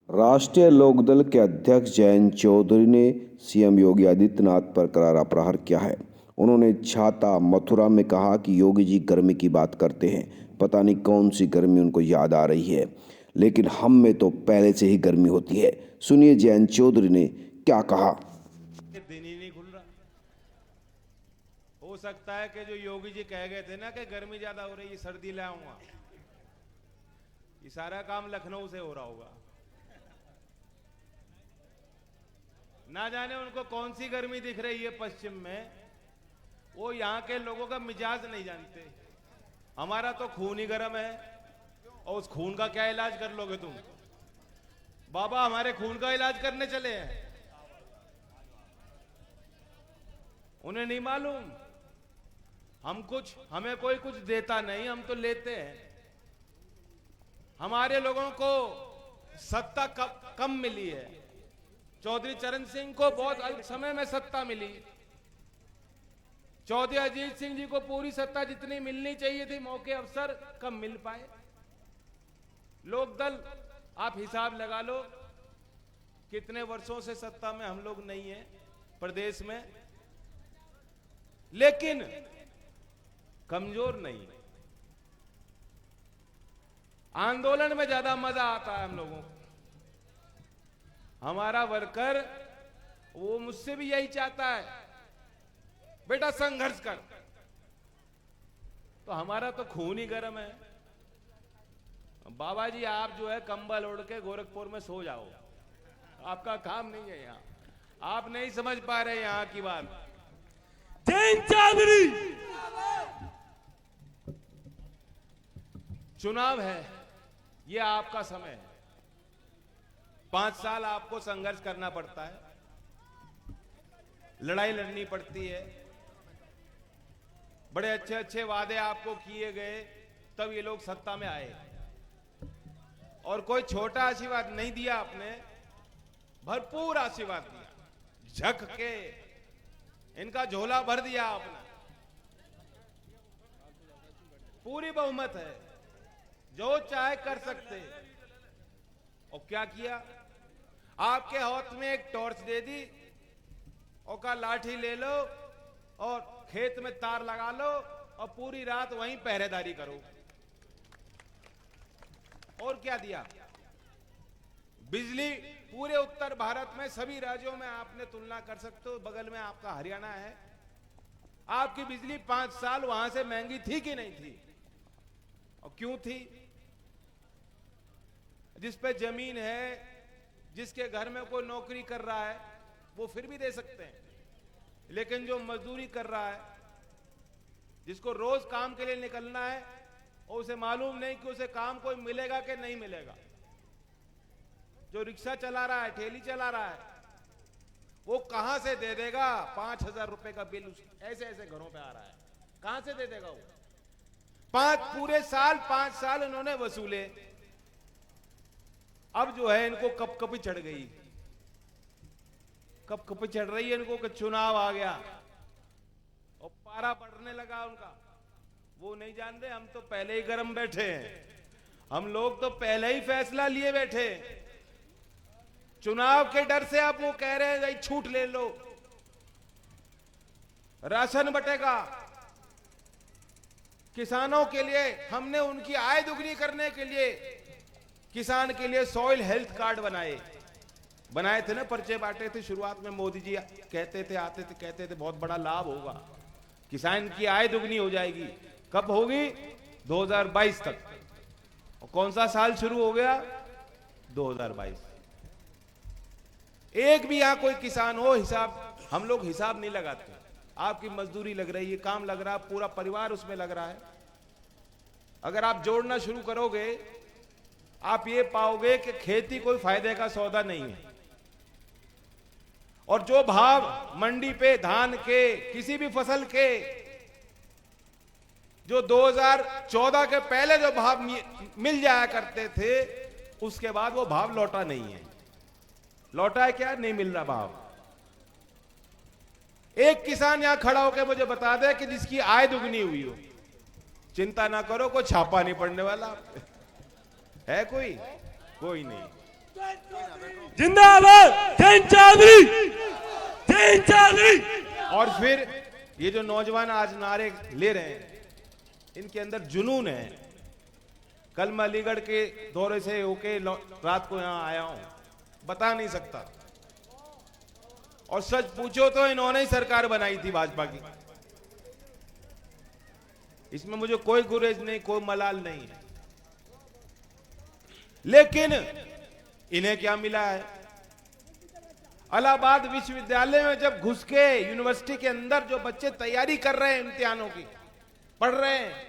राष्ट्रीय लोकदल के अध्यक्ष जयंत चौधरी ने सीएम योगी आदित्यनाथ पर करारा प्रहार किया है। उन्होंने छाता मथुरा में कहा कि योगी जी गर्मी की बात करते हैं, पता नहीं कौन सी गर्मी उनको याद आ रही है, लेकिन हम में तो पहले से ही गर्मी होती है। सुनिए जयंत चौधरी ने क्या कहा। दिन ही नहीं खुल रहा। हो सकता है कि जो योगी जी कह गए थे ना कि गर्मी ज्यादा हो रही है, सर्दी ले आऊंगा, ये सारा काम लखनऊ से हो रहा होगा। ना जाने उनको कौन सी गर्मी दिख रही है पश्चिम में, वो यहां के लोगों का मिजाज नहीं जानते। हमारा तो खून ही गर्म है, और उस खून का क्या इलाज कर लोगे तुम? बाबा हमारे खून का इलाज करने चले हैं, उन्हें नहीं मालूम हमें कोई कुछ देता नहीं, हम तो लेते हैं। हमारे लोगों को सत्ता कम मिली है। चौधरी चरण सिंह को बहुत अल्प समय में सत्ता मिली। चौधरी अजीत सिंह जी को पूरी सत्ता जितनी मिलनी चाहिए थी, मौके अवसर कम मिल पाए। लोकदल आप हिसाब लगा लो, कितने वर्षों से सत्ता में हम लोग नहीं है प्रदेश में, लेकिन कमजोर नहीं। आंदोलन में ज्यादा मजा आता है हम लोगों को। हमारा वर्कर वो मुझसे भी यही चाहता है, बेटा संघर्ष कर। तो हमारा तो खून ही गर्म है। बाबा जी आप जो है कंबल ओढ़ के गोरखपुर में सो जाओ, आपका काम नहीं है यहां। आप नहीं समझ पा रहे यहां की बात। जयंत चौधरी, चुनाव है, यह आपका समय है। 5 साल आपको संघर्ष करना पड़ता है, लड़ाई लड़नी पड़ती है। बड़े अच्छे अच्छे वादे आपको किए गए, तब ये लोग सत्ता में आए। और कोई छोटा आशीर्वाद नहीं दिया आपने, भरपूर आशीर्वाद दिया। झक के इनका झोला भर दिया आपने। पूरी बहुमत है, जो चाहे कर सकते। और क्या किया? आपके हाथ में एक टॉर्च दे दी और कहा लाठी ले लो और खेत में तार लगा लो और पूरी रात वहीं पहरेदारी करो। और क्या दिया? बिजली पूरे उत्तर भारत में सभी राज्यों में आपने तुलना कर सकते हो, बगल में आपका हरियाणा है। आपकी बिजली 5 साल वहां से महंगी थी कि नहीं थी? और क्यों थी? जिस पे जमीन है, जिसके घर में कोई नौकरी कर रहा है, वो फिर भी दे सकते हैं। लेकिन जो मजदूरी कर रहा है, जिसको रोज काम के लिए निकलना है, और उसे मालूम नहीं कि उसे काम कोई मिलेगा कि नहीं मिलेगा। जो रिक्शा चला रहा है, ठेली चला रहा है, वो कहां से दे देगा? 5,000 रुपए का बिल ऐसे ऐसे घरों पे आ रहा है, कहां से दे देगा वो? 5 साल इन्होंने वसूले। अब जो है इनको कपकपी चढ़ गई, कपकपी चढ़ रही है इनको कि चुनाव आ गया और पारा बढ़ने लगा उनका। वो नहीं जानते, हम तो पहले ही गर्म बैठे हैं। हम लोग तो पहले ही फैसला लिए बैठे। चुनाव के डर से आप वो कह रहे हैं छूट ले लो, राशन बटेगा। किसानों के लिए हमने उनकी आय दुगनी करने के लिए किसान के लिए सॉइल हेल्थ कार्ड बनाए थे ना, पर्चे बांटे थे। शुरुआत में मोदी जी कहते थे, आते थे, कहते थे बहुत बड़ा लाभ होगा, किसान की आय दुगनी हो जाएगी। कब होगी? 2022 तक। और कौन सा साल शुरू हो गया? 2022। एक भी यहां कोई किसान हो, हिसाब हम लोग हिसाब नहीं लगाते। आपकी मजदूरी लग रही है, काम लग रहा है, पूरा परिवार उसमें लग रहा है। अगर आप जोड़ना शुरू करोगे, आप ये पाओगे कि खेती कोई फायदे का सौदा नहीं है। और जो भाव मंडी पे धान के, किसी भी फसल के, जो 2014 के पहले जो भाव मिल जाया करते थे, उसके बाद वो भाव लौटा नहीं है। लौटा है क्या? नहीं मिल रहा भाव। एक किसान यहां खड़ा होकर मुझे बता दे कि जिसकी आय दुगनी हुई हो। चिंता ना करो, कोई छापा नहीं पड़ने वाला है। कोई नहीं। जिंदाबाद जैन चौधरी, जैन चौधरी। और फिर ये जो नौजवान आज नारे ले रहे हैं, इनके अंदर जुनून है। कल मैं अलीगढ़ के दौरे से होके रात को यहां आया हूं, बता नहीं सकता। और सच पूछो तो इन्होंने ही सरकार बनाई थी भाजपा की। इसमें मुझे कोई गुरेज नहीं, कोई मलाल नहीं है। लेकिन इन्हें क्या मिला है? इलाहाबाद विश्वविद्यालय में जब घुस के यूनिवर्सिटी के अंदर जो बच्चे तैयारी कर रहे हैं इम्तिहानों की, पढ़ रहे हैं,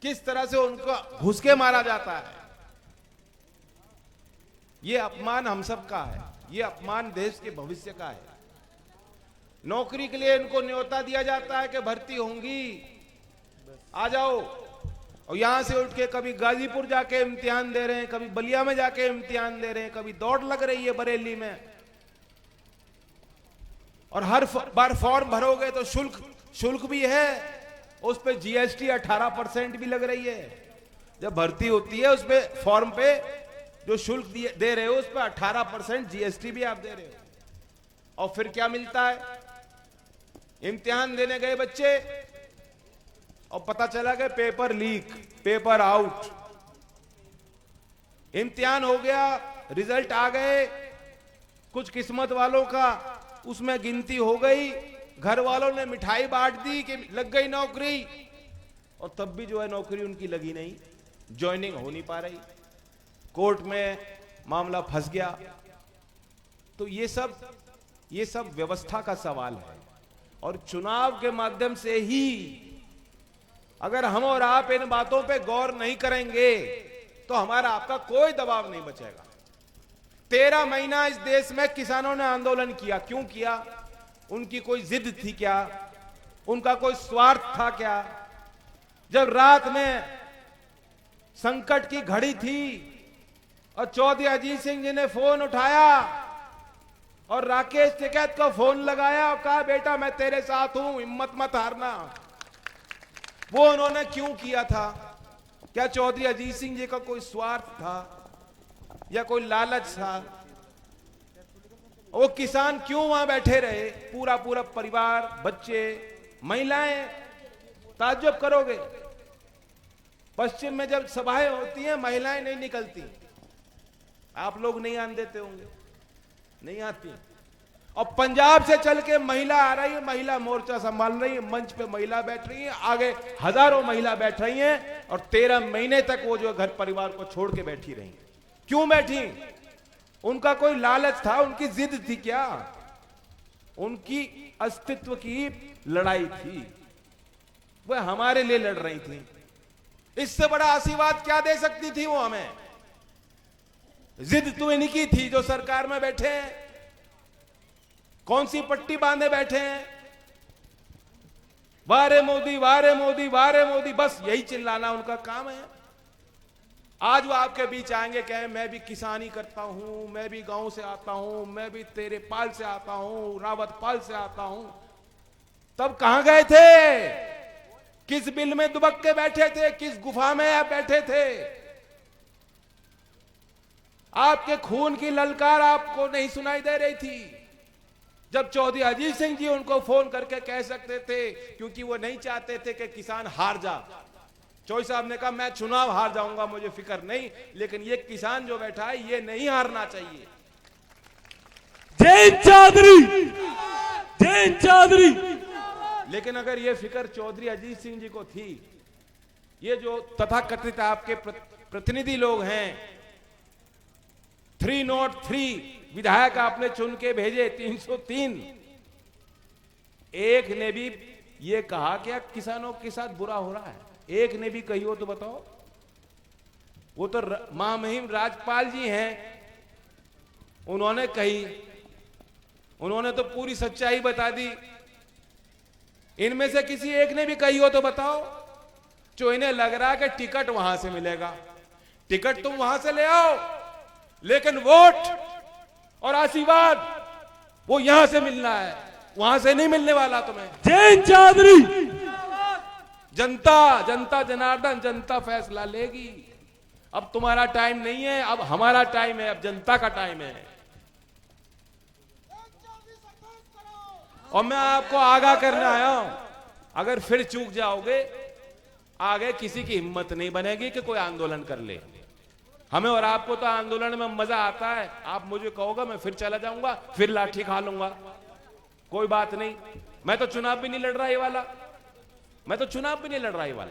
किस तरह से उनको घुस के मारा जाता है। ये अपमान हम सब का है, ये अपमान देश के भविष्य का है। नौकरी के लिए इनको न्योता दिया जाता है कि भर्ती होंगी, आ जाओ, और यहां से उठ के कभी गाजीपुर जाके इम्तिहान दे रहे हैं, कभी बलिया में जाके इम्तिहान दे रहे हैं, कभी दौड़ लग रही है बरेली में। और हर बार फॉर्म भरोगे तो शुल्क भी है, उस पे जीएसटी 18% भी लग रही है। जब भर्ती होती है उस पे फॉर्म पे जो शुल्क दे रहे हो उस पे 18% जीएसटी भी आप दे रहे हो। और फिर क्या मिलता है? इम्तिहान देने गए बच्चे और पता चला कि पेपर लीक, पेपर आउट। इम्तिहान हो गया, रिजल्ट आ गए, कुछ किस्मत वालों का उसमें गिनती हो गई, घर वालों ने मिठाई बांट दी कि लग गई नौकरी, और तब भी जो है नौकरी उनकी लगी नहीं, ज्वाइनिंग हो नहीं पा रही, कोर्ट में मामला फंस गया। तो ये सब व्यवस्था का सवाल है। और चुनाव के माध्यम से ही अगर हम और आप इन बातों पे गौर नहीं करेंगे तो हमारा आपका कोई दबाव नहीं बचेगा। 13 महीना इस देश में किसानों ने आंदोलन किया। क्यों किया? उनकी कोई जिद थी क्या? उनका कोई स्वार्थ था क्या? जब रात में संकट की घड़ी थी और चौधरी अजीत सिंह जी ने फोन उठाया और राकेश टिकैत को फोन लगाया और कहा बेटा मैं तेरे साथ हूं, हिम्मत मत हारना, वो उन्होंने क्यों किया था? क्या चौधरी अजीत सिंह जी का कोई स्वार्थ था या कोई लालच था? वो किसान क्यों वहां बैठे रहे? पूरा परिवार, बच्चे, महिलाएं। ताज्जुब करोगे, पश्चिम में जब सभाएं होती हैं महिलाएं नहीं निकलती। आप लोग नहीं आने देते होंगे, नहीं आती। और पंजाब से चल के महिला आ रही है, महिला मोर्चा संभाल रही है, मंच पे महिला बैठ रही है, आगे हजारों महिला बैठ रही हैं, और 13 महीने तक वो जो घर परिवार को छोड़ के बैठी रही। क्यों बैठी? उनका कोई लालच था? उनकी जिद थी क्या? उनकी अस्तित्व की लड़ाई थी, वह हमारे लिए लड़ रही थी। इससे बड़ा आशीर्वाद क्या दे सकती थी वो हमें? जिद तो इनकी थी जो सरकार में बैठे हैं। कौन सी पट्टी बांधे बैठे हैं? वारे मोदी, वारे मोदी, वारे मोदी, बस यही चिल्लाना उनका काम है। आज वो आपके बीच आएंगे, कहें मैं भी किसानी करता हूं, मैं भी गांव से आता हूं, मैं भी तेरे पाल से आता हूं, रावत पाल से आता हूं। तब कहां गए थे? किस बिल में दुबक के बैठे थे? किस गुफा में आप बैठे थे? आपके खून की ललकार आपको नहीं सुनाई दे रही थी जब चौधरी अजीत सिंह जी उनको फोन करके कह सकते थे, क्योंकि वो नहीं चाहते थे कि किसान हार जा। चौधरी साहब ने कहा मैं चुनाव हार जाऊंगा, मुझे फिक्र नहीं, लेकिन ये किसान जो बैठा है ये नहीं हारना चाहिए। जैन चौधरी, जैन चौधरी। लेकिन अगर ये फिक्र चौधरी अजीत सिंह जी को थी, ये जो तथाकथित आपके प्रतिनिधि लोग हैं, 303 विधायक आपने चुन के भेजे, 303, एक ने भी ये कहा क्या किसानों के साथ बुरा हो रहा है? एक ने भी कही हो तो बताओ। वो तो महामहिम राज्यपाल जी हैं, उन्होंने कही, उन्होंने तो पूरी सच्चाई बता दी। इनमें से किसी एक ने भी कही हो तो बताओ। जो इन्हें लग रहा है कि टिकट वहां से मिलेगा, टिकट तुम वहां से ले आओ, लेकिन वोट और आशीर्वाद वो यहां से मिलना है, वहां से नहीं मिलने वाला तुम्हें। जैन चौधरी। जनता जनार्दन, जनता फैसला लेगी। अब तुम्हारा टाइम नहीं है, अब हमारा टाइम है, अब जनता का टाइम है। और मैं आपको आगाह करने आया हूं, अगर फिर चूक जाओगे आगे किसी की हिम्मत नहीं बनेगी कि कोई आंदोलन कर ले। हमें और आपको तो आंदोलन में मजा आता है। आप मुझे कहोगे मैं फिर चला जाऊंगा, फिर लाठी खा लूंगा, कोई बात नहीं। मैं तो चुनाव भी नहीं लड़ रहा ये वाला, मैं तो चुनाव भी नहीं लड़ रहा ये वाला।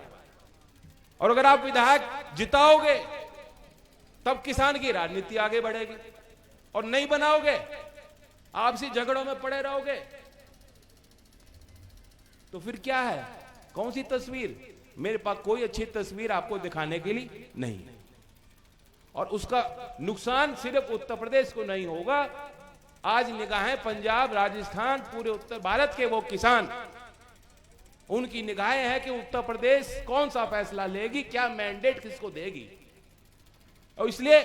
और अगर आप विधायक जिताओगे तब किसान की राजनीति आगे बढ़ेगी, और नहीं बनाओगे आपसी झगड़ों में पड़े रहोगे तो फिर क्या है, कौन सी तस्वीर? मेरे पास कोई अच्छी तस्वीर आपको दिखाने के लिए नहीं। और उसका नुकसान सिर्फ उत्तर प्रदेश को नहीं होगा। आज निगाहें पंजाब, राजस्थान, पूरे उत्तर भारत के वो किसान, उनकी निगाहें हैं कि उत्तर प्रदेश कौन सा फैसला लेगी, क्या मैंडेट किसको देगी। और इसलिए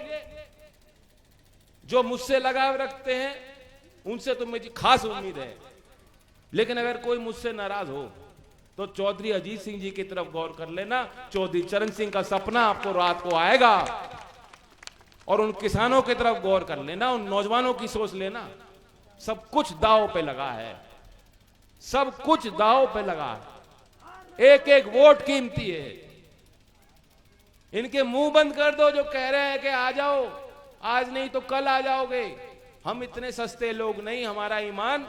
जो मुझसे लगाव रखते हैं उनसे तो मुझे खास उम्मीद है। लेकिन अगर कोई मुझसे नाराज हो तो चौधरी अजीत सिंह जी की तरफ गौर कर लेना। चौधरी चरण सिंह का सपना आपको रात को आएगा। और उन किसानों की तरफ गौर कर लेना, उन नौजवानों की सोच लेना। सब कुछ दांव पे लगा है, सब कुछ दांव पे लगा है। एक एक वोट कीमती है। इनके मुंह बंद कर दो जो कह रहे हैं कि आ जाओ, आज नहीं तो कल आ जाओगे। हम इतने सस्ते लोग नहीं, हमारा ईमान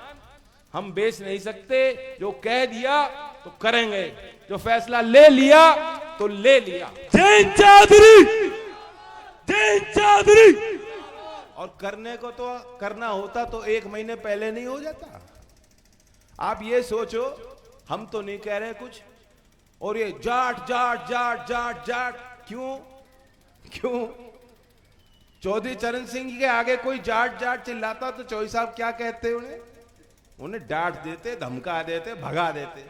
हम बेच नहीं सकते। जो कह दिया तो करेंगे, जो फैसला ले लिया तो ले लिया। जैन चौधरी, जैन चौधरी। और करने को तो करना होता तो 1 महीने पहले नहीं हो जाता। आप ये सोचो, हम तो नहीं कह रहे कुछ, और ये जाट जाट जाट जाट जाट क्यों क्यों? चौधरी चरण सिंह के आगे कोई जाट जाट चिल्लाता तो चौधरी साहब क्या कहते? उन्हें डांट देते, धमका देते, भगा देते।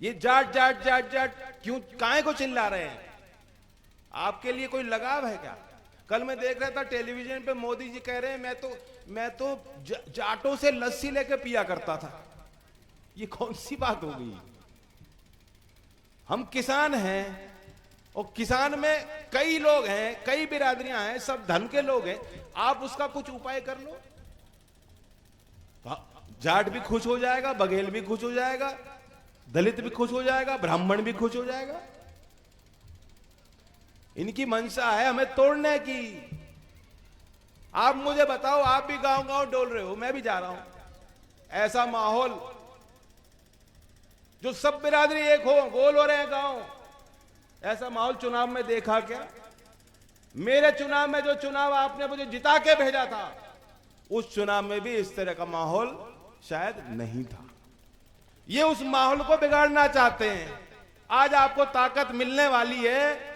ये जाट जाट जाट जाट क्यों, काहे को चिल्ला रहे हैं? आपके लिए कोई लगाव है क्या? कल मैं देख रहा था टेलीविजन पे, मोदी जी कह रहे हैं मैं तो जाटों से लस्सी लेके पिया करता था। ये कौन सी बात हो गई? हम किसान हैं, और किसान में कई लोग हैं, कई बिरादरियां हैं, सब धर्म के लोग हैं। आप उसका कुछ उपाय कर लो, जाट भी खुश हो जाएगा, बघेल भी खुश हो जाएगा, दलित भी खुश हो जाएगा, ब्राह्मण भी खुश हो जाएगा। इनकी मंशा है हमें तोड़ने की। आप मुझे बताओ, आप भी गांव गांव डोल रहे हो, मैं भी जा रहा हूं। ऐसा माहौल जो सब बिरादरी एक हो, गोल हो रहे हैं गांव, ऐसा माहौल चुनाव में देखा क्या? मेरे चुनाव में, जो चुनाव आपने मुझे जिता के भेजा था, उस चुनाव में भी इस तरह का माहौल शायद नहीं था। ये उस माहौल को बिगाड़ना चाहते हैं। आज आपको ताकत मिलने वाली है,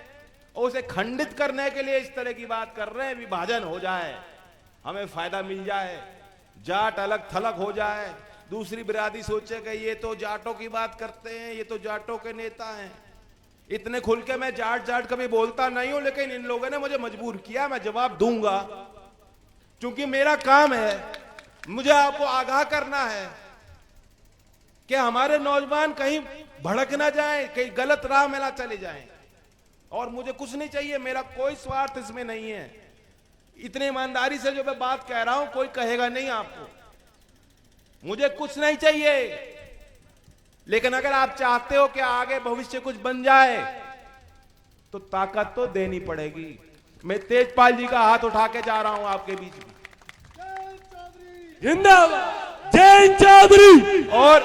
और उसे खंडित करने के लिए इस तरह की बात कर रहे हैं। विभाजन हो जाए, हमें फायदा मिल जाए, जाट अलग थलग हो जाए, दूसरी बिरादरी सोचे कि ये तो जाटों की बात करते हैं, ये तो जाटों के नेता हैं। इतने खुल के मैं जाट जाट कभी बोलता नहीं हूं, लेकिन इन लोगों ने मुझे मजबूर किया, मैं जवाब दूंगा, क्योंकि मेरा काम है। मुझे आपको आगाह करना है कि हमारे नौजवान कहीं भड़क ना जाएं, कहीं गलत राह में ना चले जाएं। और मुझे कुछ नहीं चाहिए, मेरा कोई स्वार्थ इसमें नहीं है। इतनी ईमानदारी से जो मैं बात कह रहा हूं, कोई कहेगा नहीं आपको, मुझे कुछ नहीं चाहिए। लेकिन अगर आप चाहते हो कि आगे भविष्य कुछ बन जाए तो ताकत तो देनी पड़ेगी। मैं तेजपाल जी का हाथ उठा के जा रहा हूं आपके बीच में। जिंदाबाद जैन चौधरी, और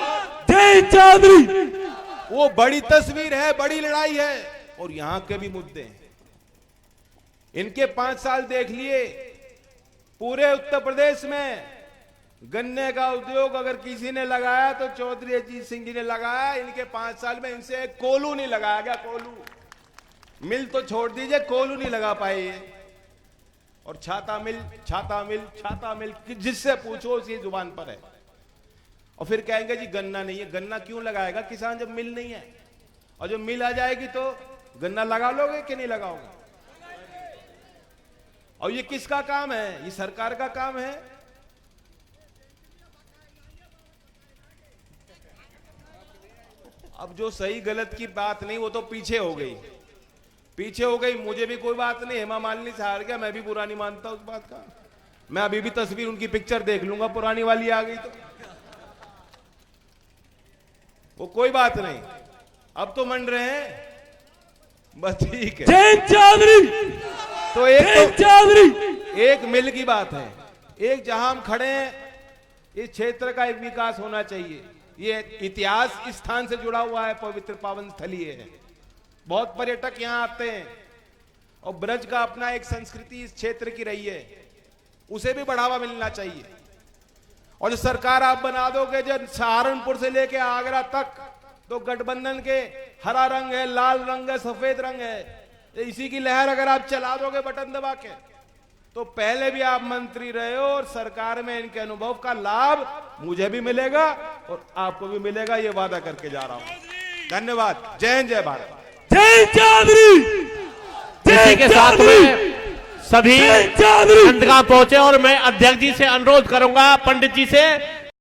जैन चौधरी। वो बड़ी तस्वीर है, बड़ी लड़ाई है, और यहां के भी मुद्दे हैं। इनके 5 साल देख लिए। पूरे उत्तर प्रदेश में गन्ने का उद्योग अगर किसी ने लगाया तो चौधरी अजीत सिंह जी ने लगाया। इनके 5 साल में इनसे एक कोलू नहीं लगाया गया। कोलू मिल तो छोड़ दीजिए, कोलू नहीं लगा पाए ये। और छाता मिल छाता मिल छाता मिल, जिससे पूछो उसकी जुबान पर है। और फिर कहेंगे जी गन्ना नहीं है। गन्ना क्यों लगाएगा किसान जब मिल नहीं है? और जब मिल आ जाएगी तो गन्ना लगा लोगे कि नहीं लगाओगे? और ये किसका काम है? ये सरकार का काम है। अब जो सही गलत की बात नहीं, वो तो पीछे हो गई। पीछे हो गई, मुझे भी कोई बात नहीं, हेमा मालिनी से हार गया, मैं भी बुरा नहीं मानता उस बात का। मैं अभी भी तस्वीर उनकी पिक्चर देख लूंगा, पुरानी वाली आ गई तो वो कोई बात नहीं, अब तो मन रहे हैं, बस ठीक है। जयंत चौधरी, तो जयंत चौधरी, एक मिल की बात है, एक जहां हम खड़े हैं, इस क्षेत्र का एक विकास होना चाहिए। ये इतिहास इस स्थान से जुड़ा हुआ है, पवित्र पावन स्थली है, बहुत पर्यटक यहां आते हैं, और ब्रज का अपना एक संस्कृति इस क्षेत्र की रही है, उसे भी बढ़ावा मिलना चाहिए। और जो सरकार आप बना दोगे, जो सहारनपुर से लेके आगरा तक, तो गठबंधन के हरा रंग है, लाल रंग है, सफेद रंग है, इसी की लहर अगर आप चला दोगे बटन दबा के, तो पहले भी आप मंत्री रहे हो, और सरकार में इनके अनुभव का लाभ मुझे भी मिलेगा और आपको भी मिलेगा, ये वादा करके जा रहा हूं। धन्यवाद। जय हिंद, जय भारत। जयंत चौधरी, इसी के साथ में सभी जयंत चौधरी अंतगांव पहुंचे, और मैं अध्यक्ष जी से अनुरोध करूंगा, पंडित जी से